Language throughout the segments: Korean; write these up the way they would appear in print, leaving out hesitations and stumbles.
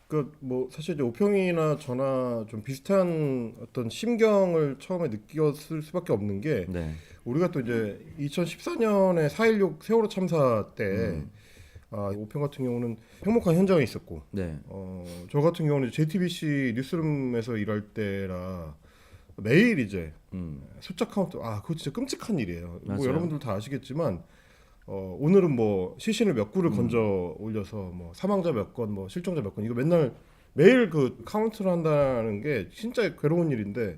그 뭐 사실 이제 오평이나 저나 좀 비슷한 어떤 심경을 처음에 느꼈을 수밖에 없는 게 네. 우리가 또 이제 2014년에 4.16 세월호 참사 때 오평 같은 경우는 행복한 현장에 있었고 네. 저 같은 경우는 JTBC 뉴스룸에서 일할 때라 매일 이제 숫자 카운트 그거 진짜 끔찍한 일이에요. 뭐 맞아요. 여러분들 다 아시겠지만 오늘은 뭐 시신을 몇 구를 건져 올려서 뭐 사망자 몇 건, 뭐 실종자 몇 건 이거 맨날 매일 그 카운트를 한다는 게 진짜 괴로운 일인데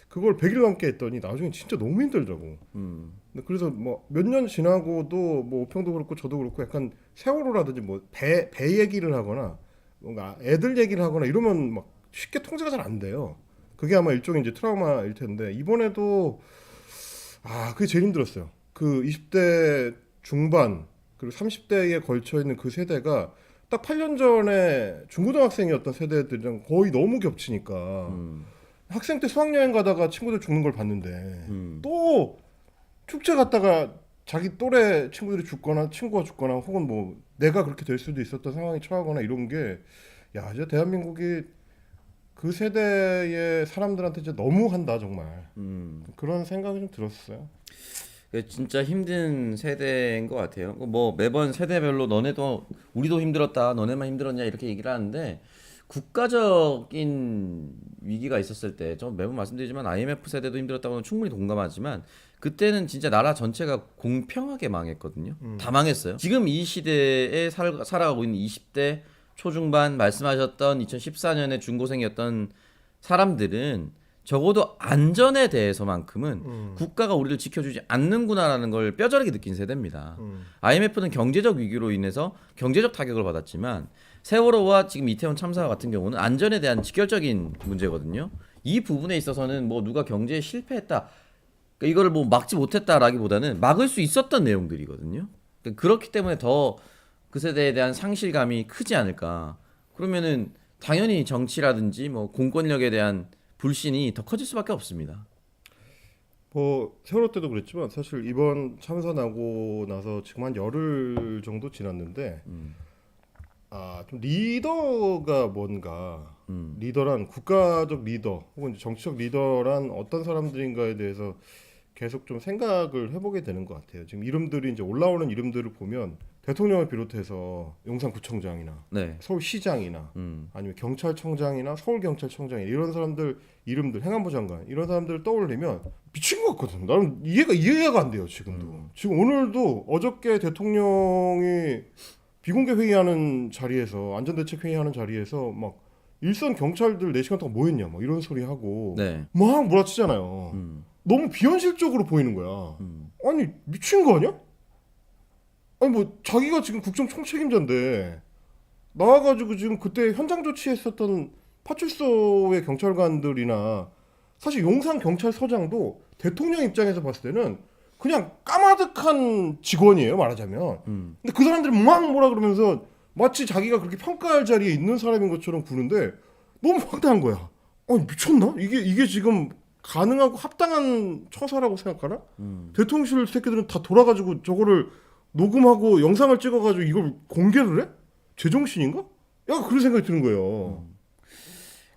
그걸 100일 넘게 했더니 나중에 진짜 너무 힘들더라고. 근데 그래서 뭐 몇 년 지나고도 뭐 오평도 그렇고 저도 그렇고 약간 세월호라든지 뭐 배 얘기를 하거나 뭔가 애들 얘기를 하거나 이러면 막 쉽게 통제가 잘 안 돼요. 그게 아마 일종의 이제 트라우마일 텐데 이번에도 그게 제일 힘들었어요. 그 20대 중반 그리고 30대에 걸쳐 있는 그 세대가 딱 8년 전에 중고등학생이었던 세대들이랑 거의 너무 겹치니까 학생 때 수학여행 가다가 친구들 죽는 걸 봤는데 또 축제 갔다가 자기 또래 친구들이 죽거나 친구가 죽거나 혹은 뭐 내가 그렇게 될 수도 있었던 상황에 처하거나 이런 게 야, 이제 대한민국이 그 세대의 사람들한테 이제 너무 한다 정말 그런 생각이 좀 들었어요. 진짜 힘든 세대인 것 같아요. 뭐 매번 세대별로 너네도 우리도 힘들었다, 너네만 힘들었냐 이렇게 얘기를 하는데 국가적인 위기가 있었을 때, 저 매번 말씀드리지만 IMF 세대도 힘들었다고는 충분히 동감하지만 그때는 진짜 나라 전체가 공평하게 망했거든요. 다 망했어요. 지금 이 시대에 살아가고 있는 20대 초중반 말씀하셨던 2014년에 중고생이었던 사람들은 적어도 안전에 대해서만큼은 국가가 우리를 지켜주지 않는구나라는 걸 뼈저리게 느낀 세대입니다. IMF는 경제적 위기로 인해서 경제적 타격을 받았지만 세월호와 지금 이태원 참사 같은 경우는 안전에 대한 직결적인 문제거든요. 이 부분에 있어서는 뭐 누가 경제에 실패했다, 그러니까 이거를 뭐 막지 못했다라기보다는 막을 수 있었던 내용들이거든요. 그러니까 그렇기 때문에 더 그 세대에 대한 상실감이 크지 않을까. 그러면은 당연히 정치라든지 뭐 공권력에 대한 불신이 더 커질 수밖에 없습니다. 뭐 세월호 때도 그랬지만 사실 이번 참사 나고 나서 지금 한 열흘 정도 지났는데 좀 리더가 뭔가 리더란 국가적 리더 혹은 이제 정치적 리더란 어떤 사람들인가에 대해서 계속 좀 생각을 해보게 되는 것 같아요. 지금 이름들이 이제 올라오는 이름들을 보면 대통령을 비롯해서 용산구청장이나 네. 서울시장이나 아니면 경찰청장이나 서울경찰청장이나 이런 사람들 이름들 행안부 장관 이런 사람들 떠올리면 미친 것 같거든. 나는 이해가 안 돼요. 지금도 지금 오늘도 어저께 대통령이 비공개 회의하는 자리에서 안전대책 회의하는 자리에서 막 일선 경찰들 4시간 동안 뭐 했냐 막 이런 소리 하고 네. 막 몰아치잖아요. 너무 비현실적으로 보이는 거야. 아니 미친 거 아니야? 아니 뭐 자기가 지금 국정 총책임자인데 나와가지고 지금 그때 현장 조치했었던 파출소의 경찰관들이나 사실 용산 경찰서장도 대통령 입장에서 봤을 때는 그냥 까마득한 직원이에요 말하자면. 근데 그 사람들이 막 뭐라 그러면서 마치 자기가 그렇게 평가할 자리에 있는 사람인 것처럼 구는데 너무 황당한 거야. 아니 미쳤나? 이게 지금 가능하고 합당한 처사라고 생각하나? 대통령실 새끼들은 다 돌아가지고 저거를 녹음하고 영상을 찍어가지고 이걸 공개를 해? 제정신인가? 야 그런 생각이 드는 거예요.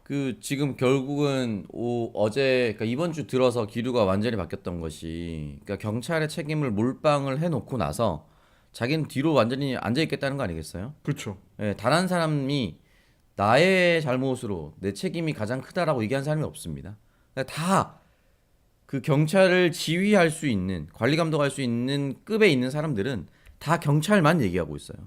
그 지금 결국은 어제, 그러니까 이번 주 들어서 기류가 완전히 바뀌었던 것이, 그러니까 경찰의 책임을 몰빵을 해놓고 나서 자기는 뒤로 완전히 앉아 있겠다는 거 아니겠어요? 그렇죠. 예, 단 한 사람이 나의 잘못으로 내 책임이 가장 크다라고 얘기한 사람이 없습니다. 그러니까 다 그 경찰을 지휘할 수 있는, 관리 감독할 수 있는 급에 있는 사람들은 다 경찰만 얘기하고 있어요.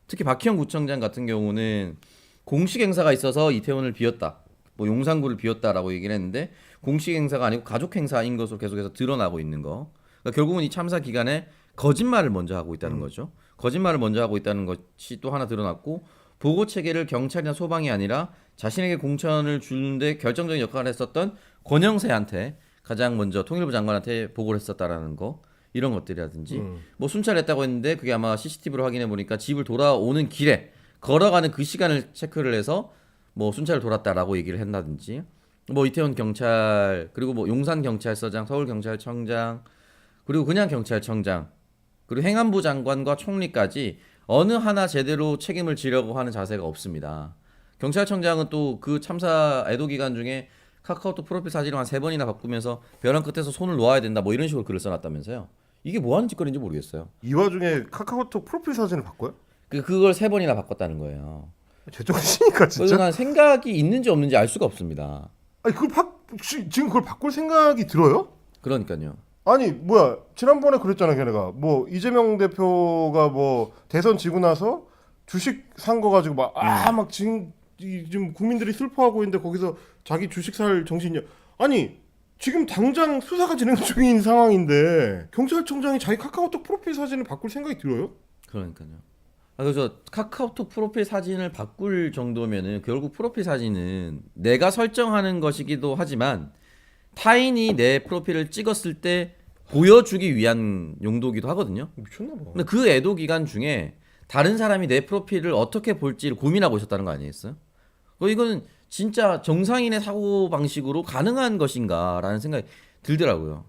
특히 박희영 구청장 같은 경우는 공식 행사가 있어서 이태원을 비웠다, 뭐 용산구를 비웠다라고 얘기를 했는데 공식 행사가 아니고 가족 행사인 것으로 계속해서 드러나고 있는 거. 그러니까 결국은 이 참사 기간에 거짓말을 먼저 하고 있다는 거죠. 거짓말을 먼저 하고 있다는 것이 또 하나 드러났고, 보고 체계를 경찰이나 소방이 아니라 자신에게 공천을 주는데 결정적인 역할을 했었던 권영세한테 가장 먼저 통일부 장관한테 보고를 했었다라는 거, 이런 것들이라든지 뭐 순찰했다고 했는데 그게 아마 CCTV로 확인해 보니까 집을 돌아오는 길에 걸어가는 그 시간을 체크를 해서 뭐 순찰을 돌았다라고 얘기를 했다든지, 뭐 이태원 경찰, 그리고 뭐 용산 경찰서장, 서울 경찰청장, 그리고 그냥 경찰청장, 그리고 행안부 장관과 총리까지 어느 하나 제대로 책임을 지려고 하는 자세가 없습니다. 경찰청장은 또 그 참사 애도 기간 중에 카카오톡 프로필 사진을 한 3번이나 바꾸면서 벼랑 끝에서 손을 놓아야 된다 뭐 이런 식으로 글을 써놨다면서요. 이게 뭐 하는 짓거리인지 모르겠어요. 이 와중에 카카오톡 프로필 사진을 바꿔요? 그걸 3번이나 바꿨다는 거예요. 제정신이니까 그래서 진짜. 난 생각이 있는지 없는지 알 수가 없습니다. 아니 지금 그걸 바꿀 생각이 들어요? 그러니까요. 아니 뭐야 지난번에 그랬잖아 걔네가 뭐 이재명 대표가 뭐 대선 지고 나서 주식 산 거 가지고 막 지금 국민들이 슬퍼하고 있는데 거기서 자기 주식 살 정신이야. 아니 지금 당장 수사가 진행 중인 상황인데 경찰청장이 자기 카카오톡 프로필 사진을 바꿀 생각이 들어요? 그러니까요. 그래서 카카오톡 프로필 사진을 바꿀 정도면은 결국 프로필 사진은 내가 설정하는 것이기도 하지만 타인이 내 프로필을 찍었을 때 보여주기 위한 용도기도 하거든요. 미쳤나 봐. 근데 그 애도 기간 중에 다른 사람이 내 프로필을 어떻게 볼지를 고민하고 있었다는 거 아니겠어요? 이거는 진짜 정상인의 사고 방식으로 가능한 것인가라는 생각이 들더라고요.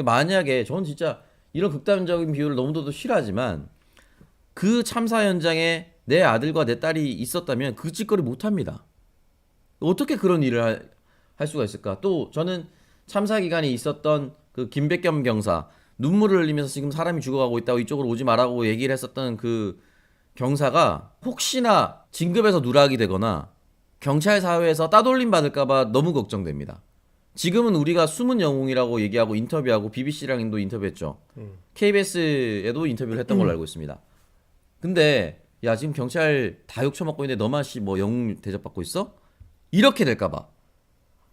만약에 저는 진짜 이런 극단적인 비유를 너무도 싫어하지만 그 참사 현장에 내 아들과 내 딸이 있었다면 그 짓거리 못 합니다. 어떻게 그런 일을 할 수가 있을까? 또 저는 참사 기간에 있었던 그 김백겸 경사 눈물을 흘리면서 지금 사람이 죽어가고 있다고 이쪽으로 오지 말라고 얘기를 했었던 그 경사가 혹시나 진급에서 누락이 되거나 경찰 사회에서 따돌림 받을까봐 너무 걱정됩니다. 지금은 우리가 숨은 영웅이라고 얘기하고 인터뷰하고 BBC랑도 인터뷰했죠. KBS에도 인터뷰를 했던 걸로 알고 있습니다. 근데 야 지금 경찰 다 욕처먹고 있는데 너만 뭐 영웅 대접받고 있어? 이렇게 될까봐.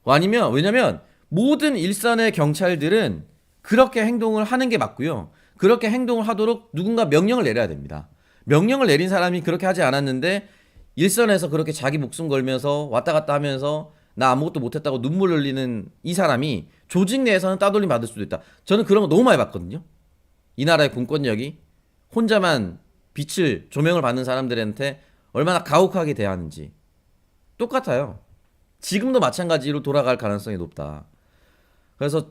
아니면 왜냐면 모든 일선의 경찰들은 그렇게 행동을 하는 게 맞고요. 그렇게 행동을 하도록 누군가 명령을 내려야 됩니다. 명령을 내린 사람이 그렇게 하지 않았는데 일선에서 그렇게 자기 목숨 걸면서 왔다 갔다 하면서 나 아무것도 못했다고 눈물 흘리는 이 사람이 조직 내에서는 따돌림 받을 수도 있다. 저는 그런 거 너무 많이 봤거든요. 이 나라의 공권력이 혼자만 빛을 조명을 받는 사람들한테 얼마나 가혹하게 대하는지 똑같아요. 지금도 마찬가지로 돌아갈 가능성이 높다. 그래서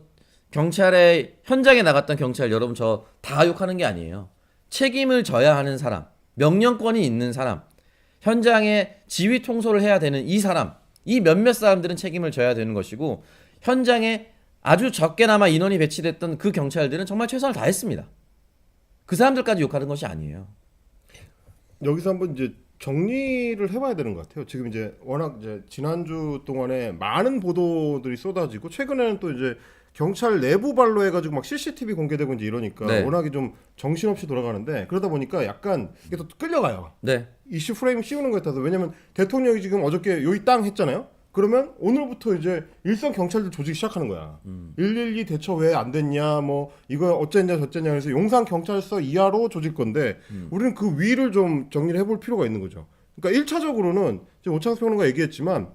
경찰의 현장에 나갔던 경찰 여러분 저 다 욕하는 게 아니에요. 책임을 져야 하는 사람, 명령권이 있는 사람, 현장에 지휘 통솔을 해야 되는 이 사람, 이 몇몇 사람들은 책임을 져야 되는 것이고 현장에 아주 적게나마 인원이 배치됐던 그 경찰들은 정말 최선을 다했습니다. 그 사람들까지 욕하는 것이 아니에요. 여기서 한번 이제 정리를 해봐야 되는 것 같아요. 지금 이제 워낙 이제 지난주 동안에 많은 보도들이 쏟아지고 최근에는 또 이제 경찰 내부 발로 해가지고 막 CCTV 공개되고 이제 이러니까 네. 워낙에 좀 정신없이 돌아가는데 그러다 보니까 약간 이게 또 끌려가요. 네. 이슈 프레임 씌우는 거에 따라서 왜냐면 대통령이 지금 어저께 요이 땅 했잖아요. 그러면 오늘부터 이제 일선 경찰들 조직이 시작하는 거야. 112 대처 왜 안 됐냐, 뭐 이거 어쨌냐 저쨌냐 해서 용산 경찰서 이하로 조질 건데 우리는 그 위를 좀 정리를 해볼 필요가 있는 거죠. 그러니까 1차적으로는 지금 오창석 평론가 얘기했지만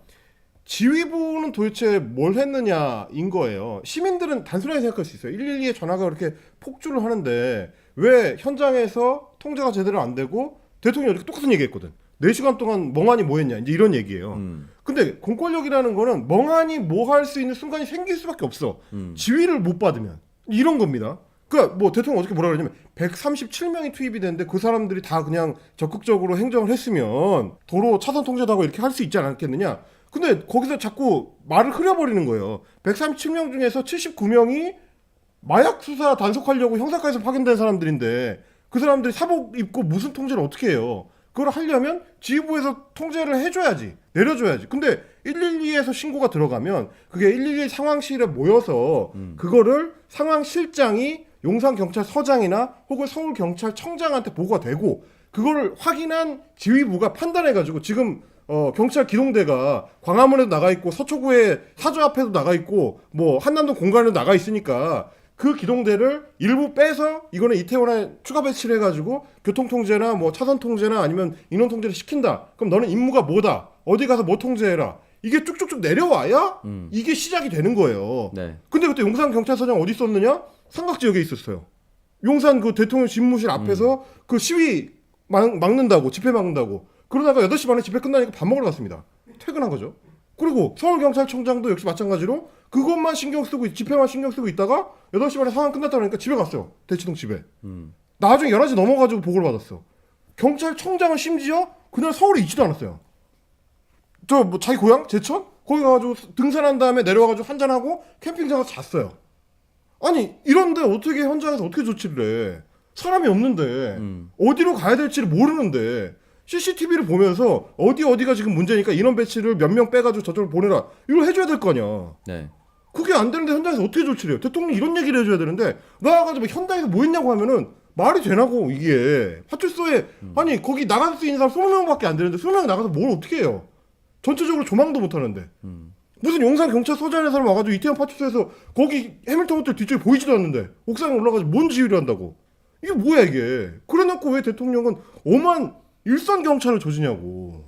지휘부는 도대체 뭘 했느냐인 거예요. 시민들은 단순하게 생각할 수 있어요. 112에 전화가 그렇게 폭주를 하는데 왜 현장에서 통제가 제대로 안 되고 대통령이 이렇게 똑같은 얘기했거든. 4시간 동안 멍하니 뭐 했냐 이제 이런 얘기예요. 근데 공권력이라는 거는 멍하니 뭐 할 수 있는 순간이 생길 수밖에 없어. 지휘를 못 받으면 이런 겁니다. 그러니까 뭐 대통령 어저께 뭐라 그러냐면 137명이 투입이 됐는데 그 사람들이 다 그냥 적극적으로 행정을 했으면 도로 차선 통제도 하고 이렇게 할 수 있지 않았겠느냐. 근데 거기서 자꾸 말을 흐려버리는 거예요. 137명 중에서 79명이 마약 수사 단속하려고 형사과에서 파견된 사람들인데 그 사람들이 사복 입고 무슨 통제를 어떻게 해요? 그걸 하려면 지휘부에서 통제를 해줘야지, 내려줘야지. 근데 112에서 신고가 들어가면 그게 112 상황실에 모여서 그거를 상황실장이 용산경찰서장이나 혹은 서울경찰청장한테 보고가 되고 그거를 확인한 지휘부가 판단해가지고 지금 경찰 기동대가 광화문에도 나가 있고 서초구에 사저 앞에도 나가 있고 뭐 한남동 공간에도 나가 있으니까 그 기동대를 일부 빼서 이거는 이태원에 추가 배치를 해가지고 교통통제나 뭐 차선 통제나 아니면 인원 통제를 시킨다. 그럼 너는 임무가 뭐다? 어디 가서 뭐 통제해라. 이게 쭉쭉쭉 내려와야 이게 시작이 되는 거예요. 네. 근데 그때 용산 경찰서장 어디 있었느냐? 삼각지역에 있었어요. 용산 그 대통령 집무실 앞에서 그 시위 막는다고 집회 막는다고 그러다가 8시 반에 집회 끝나니까 밥 먹으러 갔습니다. 퇴근한 거죠. 그리고 서울경찰청장도 역시 마찬가지로 그것만 신경 쓰고 집회만 신경 쓰고 있다가 8시 반에 상황 끝났다 그러니까 집에 갔어요. 대치동 집에. 나중에 11시 넘어가지고 보고를 받았어. 경찰청장은 심지어 그날 서울에 있지도 않았어요. 저 뭐 자기 고향 제천 거기 가가지고 등산한 다음에 내려와가지고 한잔 하고 캠핑장에서 잤어요. 아니 이런데 어떻게 현장에서 어떻게 조치를 해? 사람이 없는데 어디로 가야 될지를 모르는데 CCTV를 보면서 어디가 지금 문제니까 인원 배치를 몇 명 빼가지고 저쪽으로 보내라 이걸 해줘야 될 거 아니야. 네. 그게 안 되는데 현장에서 어떻게 조치를 해요? 대통령이 이런 얘기를 해줘야 되는데 나와가지고 현장에서 뭐 했냐고 하면은 말이 되나고 이게 파출소에 아니 거기 나갈 수 있는 사람 20명밖에 안 되는데 20명 나가서 뭘 어떻게 해요? 전체적으로 조망도 못 하는데 무슨 용산 경찰서장의 사람 와가지고 이태원 파출소에서 거기 해밀턴 호텔 뒤쪽에 보이지도 않는데 옥상에 올라가서 뭔 지휘를 한다고 이게 뭐야 이게 그래놓고 왜 대통령은 오만 일선 경찰을 조지냐고.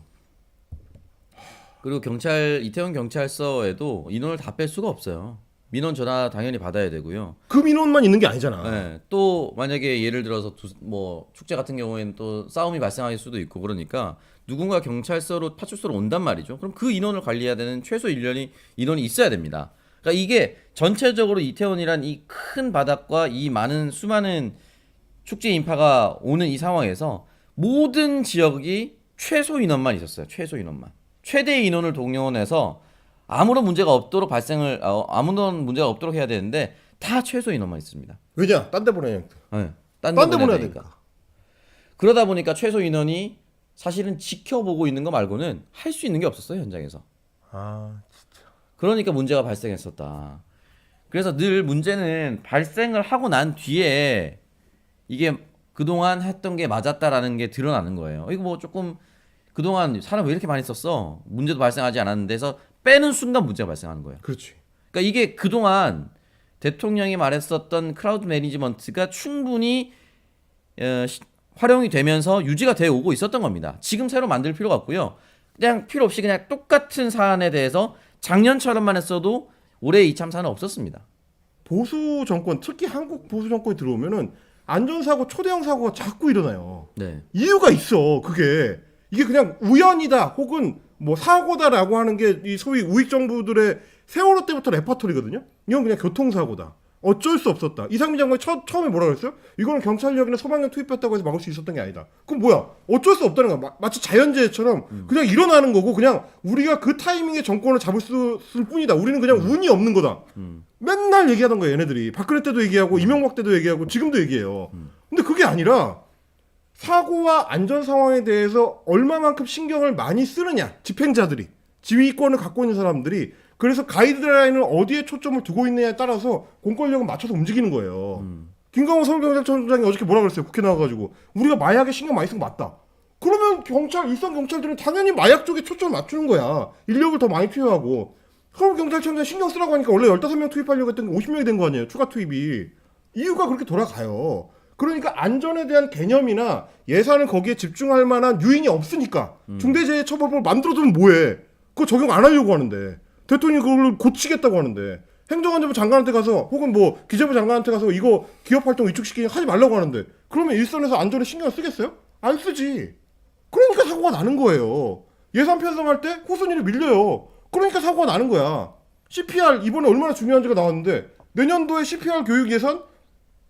그리고 이태원 경찰서에도 인원을 다 뺄 수가 없어요. 민원 전화 당연히 받아야 되고요. 그 민원만 있는 게 아니잖아. 네, 또 만약에 예를 들어서 뭐 축제 같은 경우에는 또 싸움이 발생할 수도 있고 그러니까 누군가 경찰서로 파출소로 온단 말이죠. 그럼 그 인원을 관리해야 되는 최소 인원이 있어야 됩니다. 그러니까 이게 전체적으로 이태원이란 이 큰 바닥과 이 수많은 축제 인파가 오는 이 상황에서 모든 지역이 최소 인원만 있었어요. 최소 인원만. 최대 인원을 동원해서 아무런 문제가 없도록 아무런 문제가 없도록 해야 되는데 다 최소 인원만 있습니다. 왜냐? 딴 데 보내냐. 네, 딴 데 보내야 되니까. 그러다 보니까 최소 인원이 사실은 지켜보고 있는 거 말고는 할 수 있는 게 없었어요, 현장에서. 아, 진짜. 그러니까 문제가 발생했었다. 그래서 늘 문제는 발생을 하고 난 뒤에 이게 그동안 했던 게 맞았다라는 게 드러나는 거예요. 이거 뭐 조금 그동안 사람 왜 이렇게 많이 썼어? 문제도 발생하지 않았는데 해서 빼는 순간 문제가 발생하는 거예요. 그렇지. 그러니까 이게 그동안 대통령이 말했었던 크라우드 매니지먼트가 충분히 활용이 되면서 유지가 되어 오고 있었던 겁니다. 지금 새로 만들 필요가 없고요. 그냥 필요 없이 그냥 똑같은 사안에 대해서 작년처럼만 했어도 올해 이참 사안은 없었습니다. 보수 정권, 특히 한국 보수 정권이 들어오면은 안전사고, 초대형 사고가 자꾸 일어나요. 네. 이유가 있어. 이게 그냥 우연이다 혹은 뭐 사고다라고 하는 게 이 소위 우익 정부들의 세월호 때부터 레퍼토리거든요. 이건 그냥 교통사고다. 어쩔 수 없었다. 이상민 장관이 처음에 뭐라 그랬어요? 이거는 경찰력이나 소방력 투입했다고 해서 막을 수 있었던 게 아니다. 그럼 뭐야? 어쩔 수 없다는 거야. 마치 자연재해처럼 그냥 일어나는 거고 그냥 우리가 그 타이밍에 정권을 잡을 수 있을 뿐이다. 우리는 그냥 운이 없는 거다. 맨날 얘기하던 거예요. 얘네들이. 박근혜 때도 얘기하고 이명박 때도 얘기하고 지금도 얘기해요. 근데 그게 아니라 사고와 안전 상황에 대해서 얼마만큼 신경을 많이 쓰느냐. 집행자들이. 지휘권을 갖고 있는 사람들이 그래서 가이드라인을 어디에 초점을 두고 있느냐에 따라서 공권력을 맞춰서 움직이는 거예요. 김강호 서울경찰청장이 어저께 뭐라 그랬어요? 국회 나와가지고 우리가 마약에 신경 많이 쓴 거 맞다. 그러면 일선 경찰들은 당연히 마약 쪽에 초점을 맞추는 거야. 인력을 더 많이 투여하고 서울경찰청장 신경 쓰라고 하니까 원래 15명 투입하려고 했던 게 50명이 된 거 아니에요. 추가 투입이. 이유가 그렇게 돌아가요. 그러니까 안전에 대한 개념이나 예산을 거기에 집중할 만한 유인이 없으니까 중대재해처벌법을 만들어두면 뭐해. 그거 적용 안 하려고 하는데 대통령이 그걸 고치겠다고 하는데 행정안전부 장관한테 가서 혹은 뭐 기재부 장관한테 가서 이거 기업활동 위축시키기 하지 말라고 하는데 그러면 일선에서 안전에 신경을 쓰겠어요? 안 쓰지. 그러니까 사고가 나는 거예요. 예산 편성할 때 후순위를 밀려요. 그러니까 사고가 나는 거야. CPR 이번에 얼마나 중요한지가 나왔는데 내년도에 CPR 교육 예산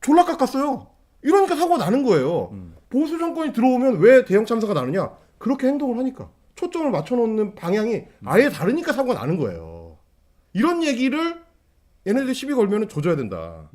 졸라 깎았어요. 이러니까 사고가 나는 거예요. 보수 정권이 들어오면 왜 대형 참사가 나느냐? 그렇게 행동을 하니까. 초점을 맞춰놓는 방향이 아예 다르니까 사고가 나는 거예요. 이런 얘기를 얘네들이 시비 걸면 조져야 된다.